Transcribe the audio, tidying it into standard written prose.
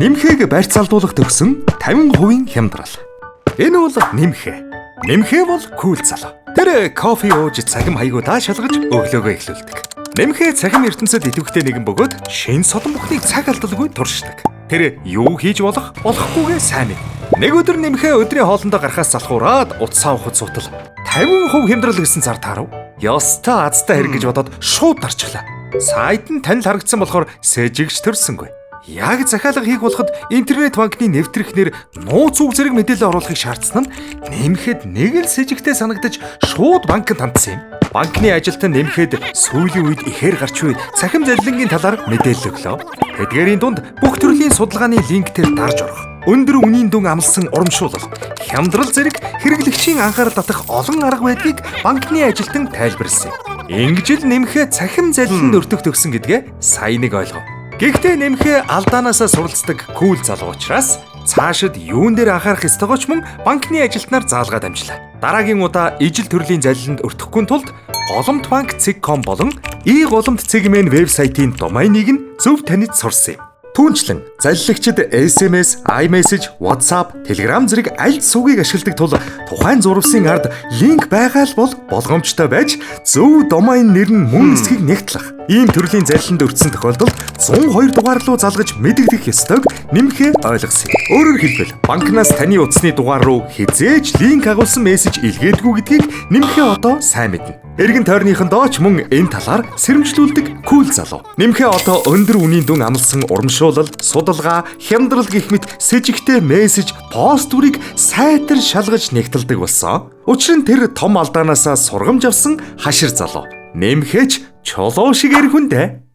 Нэмхээг барьцаалдуулах төгсөн 50% хямдрал. Энэ бол нэмхэ. Нэмхэ бол кул залуу. Тэр кофе ууж цахим хаягуудаа шалгаж өглөөгөө эхлүүлдэг. Нэмхэ цахим ертөнцид идэвхтэй нэгэн бөгөөд шин содон бүхнийг цаг алдалгүй туршдаг. Тэр юу хийж болохгүйгээ сайн мэд. Нэг өдөр нэмхэ өдрийн хоолндоо гарахаас залхуураад утсаа ухад сутал 50% хямдрал гэсэн зар таарав. Ёстой азтай хэрэг гэж бодоод шууд дарчлаа. Сайд нь танил харагдсан болохоор сэжигч төрсөнгүй. Яг захиалга хийх болоход интернет банкны нэвтрихнэр нууц үг зэрэг мэдээлэл оруулахыг шаардсан нь нэмэхэд нэг л сэжигтэй санагдаж шууд банкнд хандсан юм. Банкны ажилтан нэмэхэд сүүлийн үед ихээр гарч буй цахим залилангийн талаар мэдээлэл өглөө. Тэдгээрийн дунд бүх төрлийн судалгааны линктээр дарж орох, өндөр үнийн дүн амлсан урамшуулал, хямдрал зэрэг хэрэглэгчийн анхаарал татах олон арга байдгийг банкны ажилтан тайлбарласан юм. Ингэж л нэмэхэд цахим залиланд өртөх төгсөн гэдгээ сайн нэг ойлгов. Гэхдээ нэмхэ алдаанаасаа суралцдаг кул залуу учраас цаашид юун дээр анхаарах ёстойгоо ч мөн банкны ажилтнаар заалгаад амжлаа. Дараагийн удаа ижил төрлийн залиланд өртөхгүй тулд Голомт банк цэг.com болон голомт цэг.mn вебсайтын домайныг нь зөв таниад сурсан юм. Түүнчлэн залилагчид SMS, iMessage, WhatsApp, Telegram зэрэг аль сүгийг ашигладаг тул тухайн зурвасын ард линк байгаа л бол болгоомжтой байж зөв домайн нэр нь мөн эсхийг нэгтлэх. Ийм төрлийн залиланд өртсөн тохиолдолд 102 дугаар руу залгаж мэдэгдэх ёстойг нэмхэ ойлгосон юм. Өөрөөр хэлбэл банкнаас таны утасны дугаар руу хизээж линк агуулсан мессеж илгээдэггүй гэдгийг нэмхэ одоо сайн мэднэ. Эргэн тойрныхондоо ч мөн энэ талаар сэрэмжлүүлдэг кул залуу. Нэмхэ одоо өндөр үнийн дүн амлсан урамшуулал, судалгаа, хямдрал гэх мэт сэжигтэй мессеж, пост бүрийг сайтар шалгаж нэгтэлдэг болсон. Учир нь тэр том алдаанаасаа сургамж авсан хашир залуу. Нэмхэч чулуу шиг эр хүндэ.